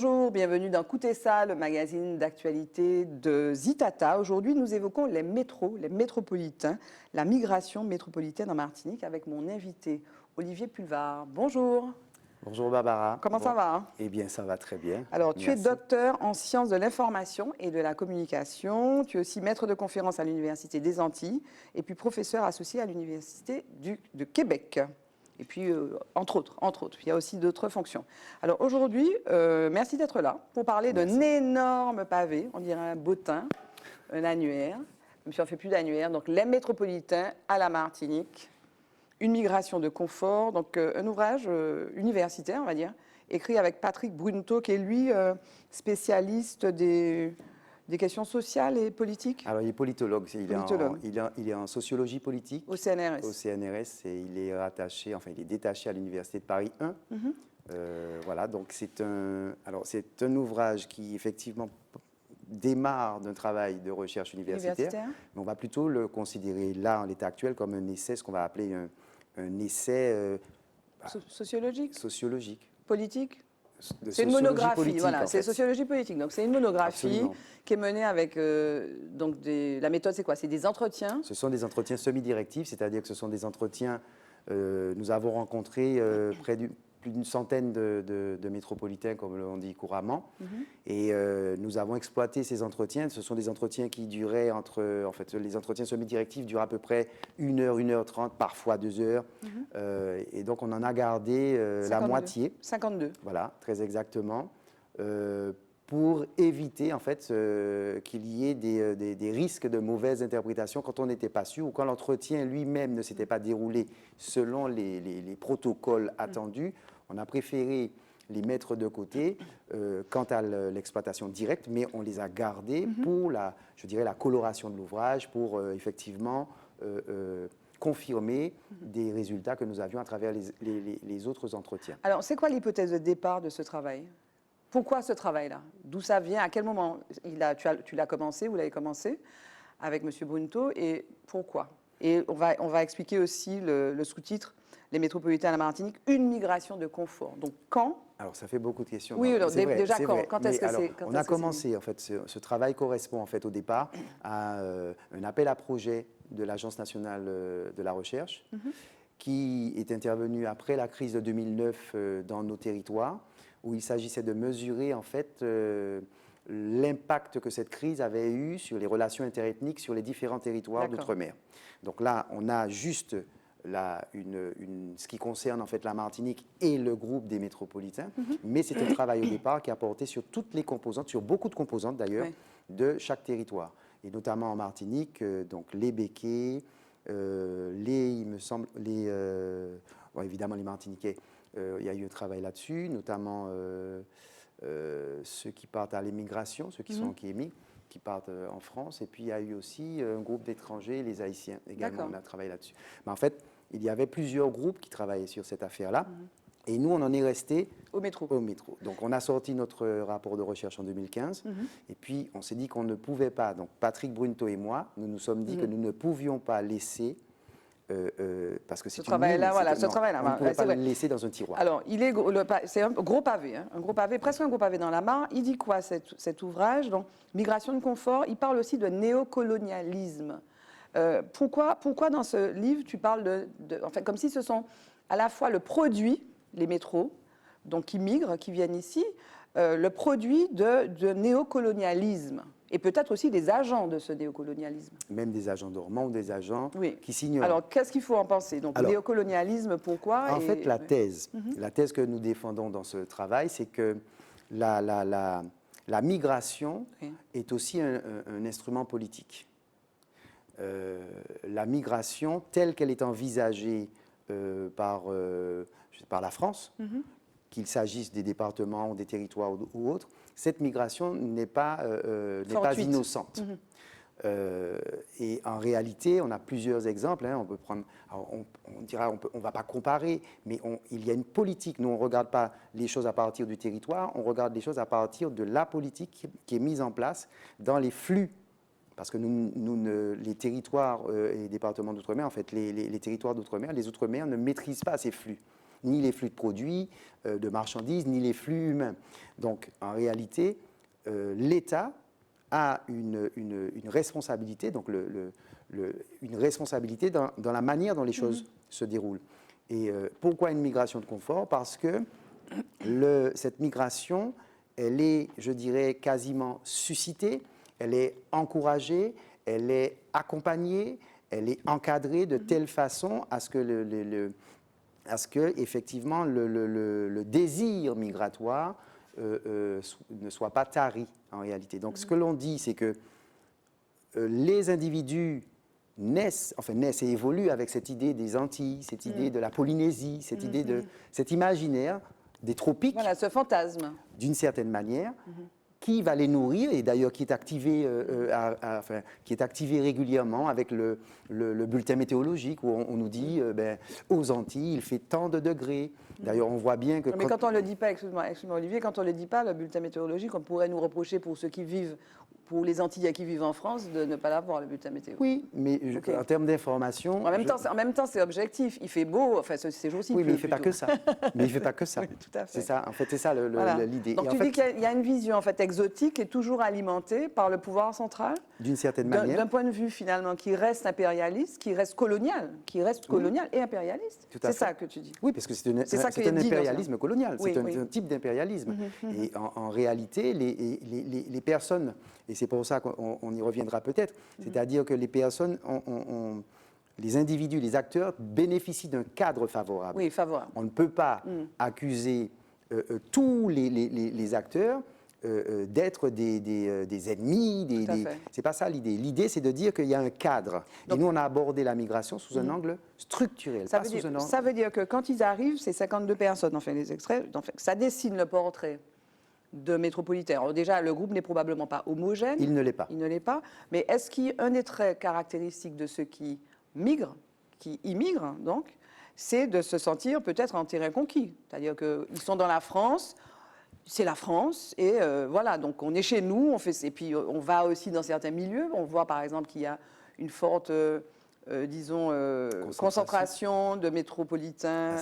Bonjour, bienvenue dans Koutessa, le magazine d'actualité de Zitata. Aujourd'hui, nous évoquons les métros, les métropolitains, la migration métropolitaine en Martinique avec mon invité Olivier Pulvar. Bonjour. Bonjour Barbara. Comment ça va? Eh bien, ça va très bien. Alors, tu es Merci. docteur en sciences de l'information et de la communication. Tu es aussi maître de conférences à l'Université des Antilles et puis professeur associé à l'Université de Québec. Et puis, entre autres, il y a aussi d'autres fonctions. Alors aujourd'hui, merci d'être là pour parler d'un énorme pavé, on dirait un bottin, un annuaire, même si on ne fait plus d'annuaire, donc les métropolitains à la Martinique, une migration de confort, donc un ouvrage universitaire, on va dire, écrit avec Patrick Brunto, qui est lui spécialiste des questions sociales et politiques. Alors, il est politologue. Il est en sociologie politique. Au CNRS. Au CNRS, et il est rattaché, enfin, il est détaché à l'Université de Paris 1. Voilà, donc c'est un ouvrage qui, effectivement, démarre d'un travail de recherche universitaire. Mais on va plutôt le considérer, là, en l'état actuel, comme un essai, ce qu'on va appeler un essai... sociologique. Sociologique. Politique. C'est une monographie, voilà, c'est sociologie politique. Donc c'est une monographie Absolument. Qui est menée avec la méthode, c'est quoi? C'est des entretiens. Ce sont des entretiens semi-directifs, c'est-à-dire que ce sont des entretiens. Nous avons rencontré plus d'une centaine de métropolitains, comme on dit couramment, et nous avons exploité ces entretiens. Ce sont des entretiens qui duraient les entretiens semi-directifs durent à peu près 1 heure, 1h30, parfois 2 heures. Et donc, on en a gardé la moitié. 52. Voilà, très exactement. Pour éviter, en fait, qu'il y ait des risques de mauvaise interprétation quand on n'était pas sûr ou quand l'entretien lui-même ne s'était pas déroulé selon les protocoles attendus. On a préféré les mettre de côté quant à l'exploitation directe, mais on les a gardés pour la coloration de l'ouvrage, pour effectivement confirmer des résultats que nous avions à travers les autres entretiens. Alors, c'est quoi l'hypothèse de départ de ce travail? Pourquoi ce travail-là? D'où ça vient? À quel moment tu l'as commencé, vous l'avez commencé avec M. Brunto, et pourquoi? Et on va expliquer aussi le sous-titre, les métropolitains à la Martinique, une migration de confort. Donc quand? Alors ça fait beaucoup de questions. Oui, alors, déjà vrai. Quand est-ce que c'est? On a commencé, en fait, ce travail correspond en fait au départ à un appel à projet de l'Agence nationale de la recherche qui est intervenu après la crise de 2009 dans nos territoires, où il s'agissait de mesurer en fait l'impact que cette crise avait eu sur les relations interethniques sur les différents territoires d'outre-mer. Donc là, on a juste ce qui concerne en fait la Martinique et le groupe des métropolitains, mais c'est un travail au départ qui a porté sur toutes les composantes, sur beaucoup de composantes d'ailleurs, de chaque territoire. Et notamment en Martinique, donc les Békés, évidemment les Martiniquais, il y a eu un travail là-dessus, notamment ceux qui partent à l'émigration, ceux qui émigrent, qui partent en France. Et puis il y a eu aussi un groupe d'étrangers, les Haïtiens également, on a travaillé là-dessus. Mais en fait, il y avait plusieurs groupes qui travaillaient sur cette affaire-là. Et nous, on en est resté au métro. Donc, on a sorti notre rapport de recherche en 2015. Et puis, on s'est dit qu'on ne pouvait pas. Donc, Patrick Brunto et moi, nous nous sommes dit que nous ne pouvions pas laisser... parce que ce travail-là, on ne pouvait pas le laisser dans un tiroir. Alors, c'est un gros pavé, presque un gros pavé dans la mare. Il dit quoi, cet ouvrage? Donc, migration de confort. Il parle aussi de néocolonialisme. Pourquoi dans ce livre, tu parles en fait, comme si ce sont à la fois le produit, les métros, donc qui migrent, qui viennent ici, le produit de néocolonialisme. Et peut-être aussi des agents de ce néocolonialisme. Même des agents dormants ou des agents qui s'ignorent. Alors, qu'est-ce qu'il faut en penser? Donc, néocolonialisme, pourquoi? En fait, la thèse que nous défendons dans ce travail, c'est que la migration est aussi un instrument politique. La migration, telle qu'elle est envisagée par la France, qu'il s'agisse des départements ou des territoires ou autres, cette migration n'est pas innocente. Et en réalité, on a plusieurs exemples. On peut prendre, on va pas comparer, mais il y a une politique. Nous, on regarde pas les choses à partir du territoire, on regarde les choses à partir de la politique qui est mise en place dans les flux. Parce que les territoires et départements d'outre-mer, en fait, les territoires d'outre-mer, les outre-mer ne maîtrisent pas ces flux. ni les flux de produits, de marchandises, ni les flux humains. Donc, en réalité, l'État a une responsabilité, donc une responsabilité dans la manière dont les choses se déroulent. Et pourquoi une migration de confort? Parce que cette migration, elle est, je dirais, quasiment suscitée, elle est encouragée, elle est accompagnée, elle est encadrée de telle façon à ce que effectivement, le désir migratoire ne soit pas tari en réalité. Donc, ce que l'on dit, c'est que les individus naissent et évoluent avec cette idée des Antilles, cette idée de la Polynésie, cette idée de cet imaginaire des tropiques. Voilà, ce fantasme. D'une certaine manière, qui va les nourrir, et d'ailleurs qui est activé, régulièrement avec le bulletin météorologique où on nous dit aux Antilles, il fait tant de degrés. D'ailleurs, on voit bien que... Mais quand on ne le dit pas, excuse-moi Olivier, quand on ne le dit pas, le bulletin météorologique, on pourrait nous reprocher pour ceux qui vivent, pour les Antillais qui vivent en France, de ne pas l'avoir, le bulletin météo. Oui, mais en termes d'information... En même temps, c'est objectif. Il fait beau, enfin, ces jours-ci. Oui, mais il ne fait pas que ça. Mais il ne fait pas que ça. Oui, tout à fait. C'est ça, en fait, c'est ça l'idée. Donc, tu dis qu'il y a une vision, en fait, exotique qui est toujours alimentée par le pouvoir central. D'une certaine manière. D'un point de vue, finalement, qui reste impérialiste, qui reste colonial et impérialiste. C'est ça que tu dis. Oui, parce que c'est un impérialisme colonial. Oui, c'est un type d'impérialisme. Et en réalité, les personnes, et c'est pour ça qu'on y reviendra peut-être, c'est-à-dire que les personnes, les individus, les acteurs bénéficient d'un cadre favorable. Oui, favorable. On ne peut pas accuser tous les acteurs d'être des ennemis. C'est pas ça l'idée. L'idée, c'est de dire qu'il y a un cadre. Donc, et nous, on a abordé la migration sous un angle structurel. Ça veut dire que quand ils arrivent, c'est 52 personnes, enfin les extraits, ça dessine le portrait de métropolitains. Alors déjà, le groupe n'est probablement pas homogène. Il ne l'est pas. Il ne l'est pas. Mais est-ce qu'un des traits caractéristiques de ceux qui migrent, qui immigrent, donc, c'est de se sentir peut-être en terrain conquis. C'est-à-dire qu'ils sont dans la France, c'est la France, et voilà, donc on est chez nous, et puis on va aussi dans certains milieux. On voit par exemple qu'il y a une forte, concentration de métropolitains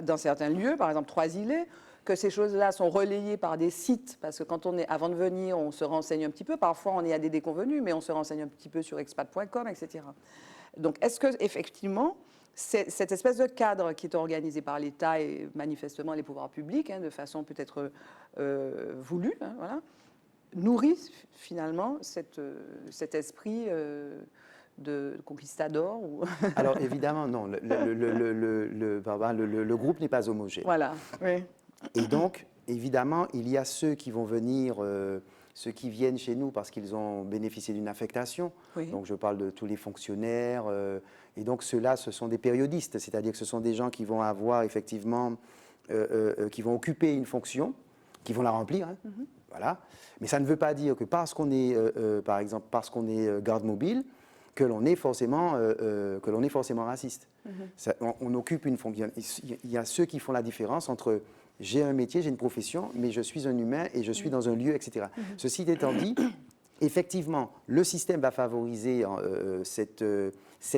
dans certains lieux, par exemple Trois-Îlets, que ces choses-là sont relayées par des sites, parce que avant de venir, on se renseigne un petit peu. Parfois, on est à des déconvenus, mais on se renseigne un petit peu sur expat.com, etc. Donc, est-ce que effectivement, cette espèce de cadre qui est organisé par l'État et manifestement les pouvoirs publics, de façon peut-être voulue, voilà, nourrit finalement cet esprit de conquistador Alors évidemment, non. Le groupe n'est pas homogène. Voilà, oui. Et donc, évidemment, il y a ceux qui vont venir, ceux qui viennent chez nous parce qu'ils ont bénéficié d'une affectation. Oui. Donc, je parle de tous les fonctionnaires. Et donc, ceux-là, ce sont des périodistes, c'est-à-dire que ce sont des gens qui vont avoir effectivement, qui vont occuper une fonction, qui vont la remplir. Voilà. Mais ça ne veut pas dire que parce qu'on est, par exemple, parce qu'on est garde mobile, que l'on est forcément raciste. On occupe une fonction. Il y a ceux qui font la différence entre j'ai un métier, j'ai une profession, mais je suis un humain et je suis dans un lieu, etc. Ceci étant dit, effectivement, le système va favoriser cette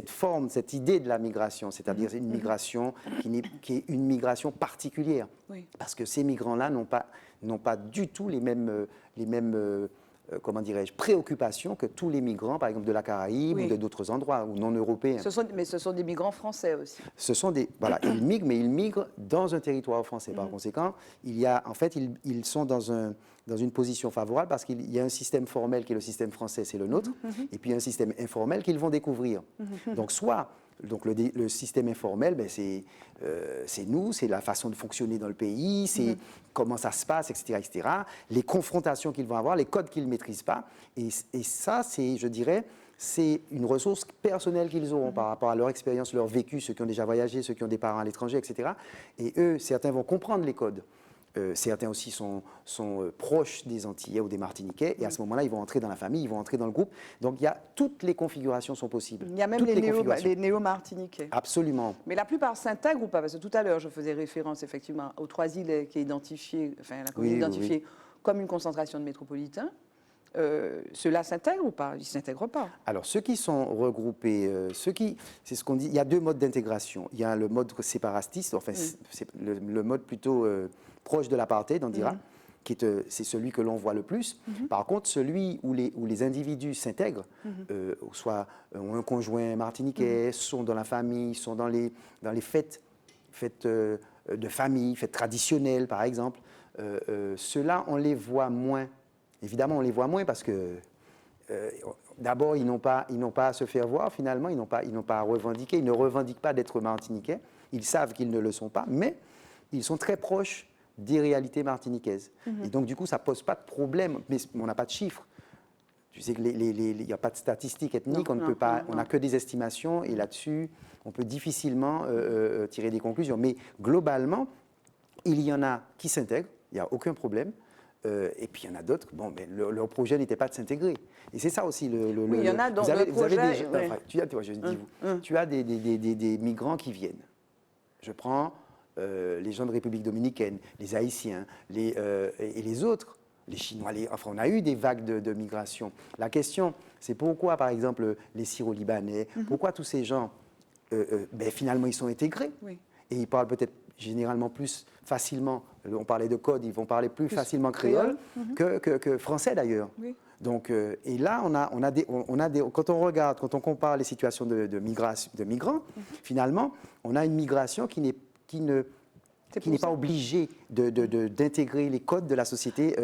forme, cette idée de la migration, c'est-à-dire une migration qui est une migration particulière. Oui. Parce que ces migrants-là n'ont pas du tout les mêmes comment dirais-je, préoccupations que tous les migrants, par exemple, de la Caraïbe ou d'autres endroits, ou non européens. Mais ce sont des migrants français aussi. Ce sont voilà, ils migrent, mais ils migrent dans un territoire français. Par conséquent, ils sont dans une position favorable parce qu'il y a un système formel qui est le système français, c'est le nôtre, et puis un système informel qu'ils vont découvrir. Donc le système informel, c'est nous, c'est la façon de fonctionner dans le pays, c'est comment ça se passe, etc., etc. Les confrontations qu'ils vont avoir, les codes qu'ils ne maîtrisent pas. Et ça, je dirais, c'est une ressource personnelle qu'ils auront par rapport à leur expérience, leur vécu, ceux qui ont déjà voyagé, ceux qui ont des parents à l'étranger, etc. Et eux, certains vont comprendre les codes. Certains aussi sont proches des Antillais ou des Martiniquais, et à ce moment-là, ils vont entrer dans la famille, ils vont entrer dans le groupe. Donc, toutes les configurations sont possibles. Il y a même les néo-Martiniquais. Absolument. Mais la plupart s'intègrent ou pas? Parce que tout à l'heure, je faisais référence effectivement aux Trois-Îlets qui est identifié, enfin la commune identifiée comme une concentration de métropolitains. ceux-là s'intègrent ou pas? Ils ne s'intègrent pas. Alors, ceux qui sont regroupés, c'est ce qu'on dit, il y a deux modes d'intégration. Il y a le mode séparatiste, enfin, c'est le mode plutôt proche de l'apartheid, on dira, c'est celui que l'on voit le plus. Par contre, celui où les individus s'intègrent, soit ont un conjoint martiniquais, sont dans la famille, sont dans les fêtes de famille, fêtes traditionnelles, par exemple, ceux-là, on les voit moins. Évidemment, on les voit moins parce que d'abord, ils n'ont pas à se faire voir, finalement, ils n'ont pas à revendiquer, ils ne revendiquent pas d'être martiniquais, ils savent qu'ils ne le sont pas, mais ils sont très proches des réalités martiniquaises. Et donc, du coup, ça ne pose pas de problème, mais on n'a pas de chiffres. Tu sais qu'il n'y a pas de statistiques ethniques, on n'a que des estimations, et là-dessus, on peut difficilement tirer des conclusions. Mais globalement, il y en a qui s'intègrent, il n'y a aucun problème. Et puis il y en a d'autres, bon, mais leur projet n'était pas de s'intégrer. Et c'est ça aussi oui, il y en a dans le projet. Tu as des migrants qui viennent. Je prends les gens de République dominicaine, les Haïtiens, et les autres, les Chinois. Enfin, on a eu des vagues de migration. La question, c'est pourquoi, par exemple, les Syro-Libanais, pourquoi tous ces gens, finalement, ils sont intégrés. Oui. Et ils parlent peut-être généralement plus facilement, on parlait de code, ils vont parler plus facilement créole que français d'ailleurs. Oui. Donc, et là, on a des, quand on regarde, quand on compare les situations de migrants, finalement, on a une migration qui n'est pas obligée d'intégrer les codes de la société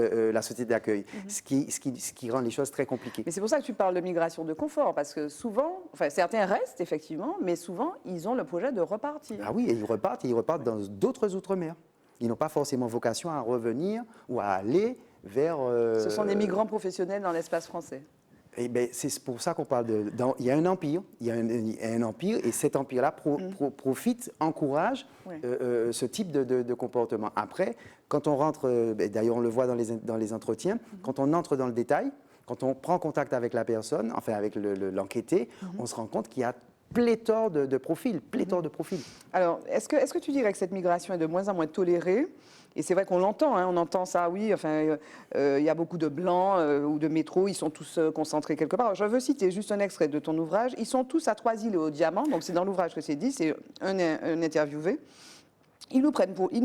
d'accueil, ce qui rend les choses très compliquées. Mais c'est pour ça que tu parles de migration de confort, parce que souvent, enfin certains restent effectivement, mais souvent, ils ont le projet de repartir. Ah oui, et ils repartent dans d'autres outre-mer. Ils n'ont pas forcément vocation à revenir ou à aller vers... Ce sont des migrants professionnels dans l'espace français. Eh bien, c'est pour ça qu'on parle il y a un empire, et cet empire-là profite, encourage ce type de comportement. Après, quand on rentre, d'ailleurs on le voit dans les entretiens, quand on entre dans le détail, quand on prend contact avec la personne, enfin avec l'enquêté, on se rend compte qu'il y a pléthore de profils, de profils. Alors, est-ce que tu dirais que cette migration est de moins en moins tolérée? Et c'est vrai qu'on l'entend, on entend ça, oui, enfin, il y a beaucoup de blancs ou de métros, ils sont tous concentrés quelque part. Alors, je veux citer juste un extrait de ton ouvrage. Ils sont tous à Trois-Îles et au Diamant, donc c'est dans l'ouvrage que c'est dit, c'est un interviewé. Ils nous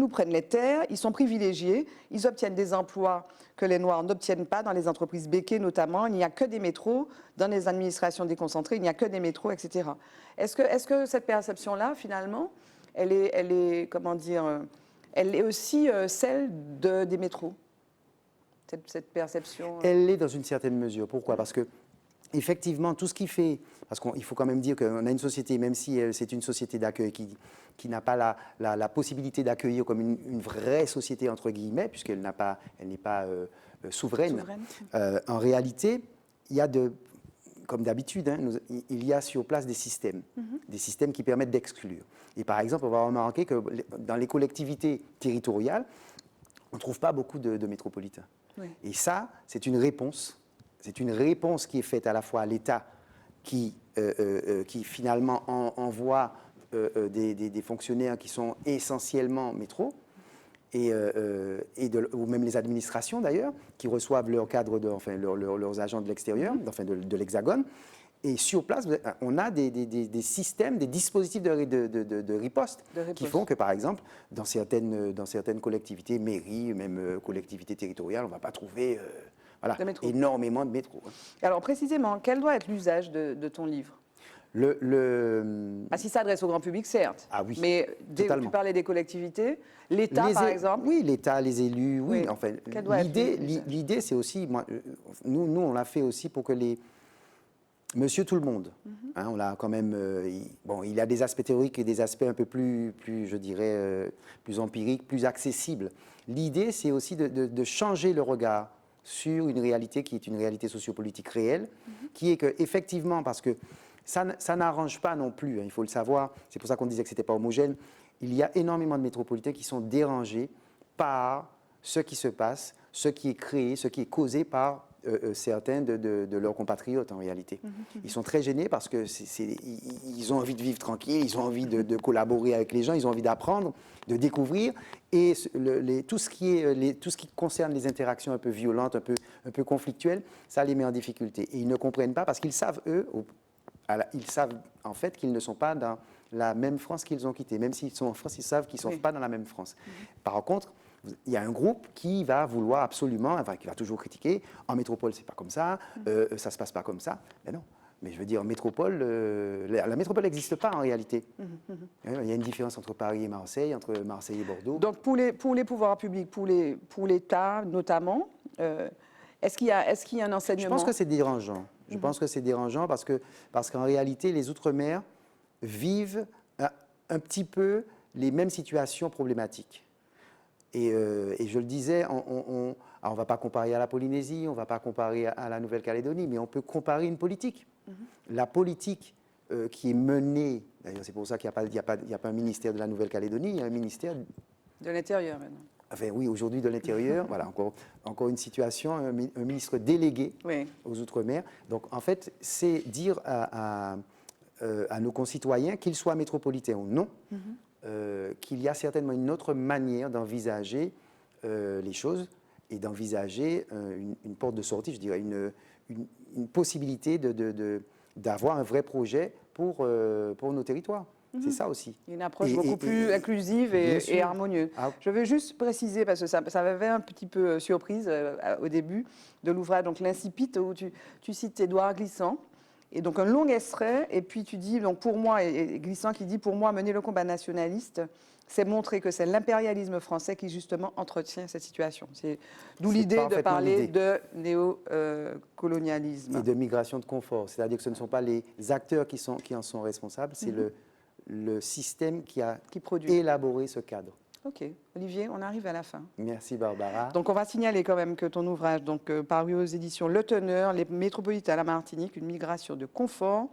prennent les terres, ils sont privilégiés, ils obtiennent des emplois que les Noirs n'obtiennent pas dans les entreprises béquées notamment. Il n'y a que des métros, dans les administrations déconcentrées, il n'y a que des métros, etc. Est-ce que cette perception-là, finalement, elle est comment dire, elle est aussi celle des métros, cette perception Elle l'est dans une certaine mesure. Pourquoi? Parce que effectivement, tout ce qui fait... Parce qu'il faut quand même dire qu'on a une société, même si c'est une société d'accueil qui n'a pas la possibilité d'accueillir comme une vraie société, entre guillemets, puisqu'elle n'est pas souveraine. En réalité, il y a comme d'habitude, il y a sur place des systèmes qui permettent d'exclure. Et par exemple, on va remarquer que dans les collectivités territoriales, on ne trouve pas beaucoup de métropolitains. Oui. Et ça, c'est une réponse. C'est une réponse qui est faite à la fois à l'État qui finalement envoie des fonctionnaires qui sont essentiellement métro, ou même les administrations d'ailleurs, qui reçoivent leurs cadres, leurs agents de l'extérieur, de l'Hexagone. Et sur place, on a des systèmes, des dispositifs de riposte qui font que, par exemple, dans certaines collectivités, mairies, même collectivités territoriales, on ne va pas trouver énormément de métros. Alors précisément, quel doit être l'usage de ton livre? S'il s'adresse au grand public, certes. Ah oui, mais tu parlais des collectivités, l'État par exemple. Oui, l'État, les élus, oui. Enfin, l'idée, c'est aussi, nous, on l'a fait aussi pour que Monsieur tout le monde, on l'a quand même. Il y a des aspects théoriques et des aspects un peu plus je dirais, plus empiriques, plus accessibles. L'idée, c'est aussi de changer le regard sur une réalité qui est une réalité sociopolitique réelle, qui est que effectivement, parce que ça n'arrange pas non plus, il faut le savoir, c'est pour ça qu'on disait que ce n'était pas homogène, il y a énormément de métropolitains qui sont dérangés par ce qui se passe, ce qui est créé, ce qui est causé par certains de leurs compatriotes en réalité. Ils sont très gênés parce qu'ils ont envie de vivre tranquille, ils ont envie de collaborer avec les gens, ils ont envie d'apprendre, de découvrir. Et tout ce qui concerne les interactions un peu violentes, un un peu conflictuels, ça les met en difficulté. Et ils ne comprennent pas parce qu'ils savent, eux, ils savent en fait qu'ils ne sont pas dans la même France qu'ils ont quittée. Même s'ils sont en France, ils savent qu'ils ne sont pas dans la même France. Par contre, il y a un groupe qui va vouloir absolument, enfin, qui va toujours critiquer, en métropole, c'est pas comme ça, ça se passe pas comme ça. Mais non. Mais je veux dire, métropole, la métropole n'existe pas en réalité. Il y a une différence entre Paris et Marseille, entre Marseille et Bordeaux. Donc pour les pouvoirs publics, pour l'État notamment, est-ce qu'il y a un enseignement? Je pense que c'est dérangeant. Je pense que c'est dérangeant parce qu'en réalité, les Outre-mer vivent un petit peu les mêmes situations problématiques. Et je le disais, on ne va pas comparer à la Polynésie, on ne va pas comparer à la Nouvelle-Calédonie, mais on peut comparer une politique. La politique qui est menée, d'ailleurs c'est pour ça qu'il n'y a pas un ministère de la Nouvelle-Calédonie, il y a un ministère de l'Intérieur maintenant. Enfin oui, aujourd'hui de l'Intérieur, voilà, encore une situation, un ministre délégué aux Outre-mer. Donc en fait, c'est dire à nos concitoyens, qu'ils soient métropolitains ou non, qu'il y a certainement une autre manière d'envisager les choses et d'envisager une porte de sortie, je dirais, une possibilité d'avoir un vrai projet pour nos territoires. C'est ça aussi. Une approche beaucoup plus inclusive et harmonieuse. Je veux juste préciser, parce que ça m'avait un petit peu surprise au début de l'ouvrage, donc l'Incipit, où tu cites Édouard Glissant. Et donc un long extrait, et puis tu dis, donc pour moi, et Glissant qui dit, pour moi, mener le combat nationaliste, c'est montrer que c'est l'impérialisme français qui justement entretient cette situation. C'est d'où l'idée de parler de néocolonialisme. Et de migration de confort, c'est-à-dire que ce ne sont pas les acteurs qui en sont responsables, c'est le système qui a élaboré ce cadre. Ok. Olivier, on arrive à la fin. Merci Barbara. Donc on va signaler quand même que ton ouvrage, paru aux éditions Le Teneur, Les métropolitains à la Martinique, une migration de confort,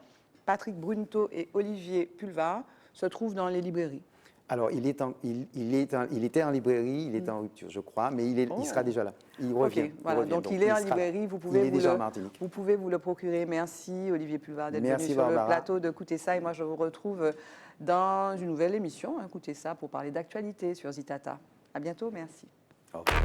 Patrick Brunto et Olivier Pulvar, se trouve dans les librairies. Alors, il était en librairie, il est en rupture, je crois, mais il sera déjà là. Il revient. Voilà, donc il est en librairie, vous pouvez vous le procurer. Merci Olivier Pulvar d'être venu sur le plateau de Écoutez ça. Et moi, je vous retrouve dans une nouvelle émission, Écoutez ça, pour parler d'actualité sur Zitata. À bientôt, merci. Au revoir.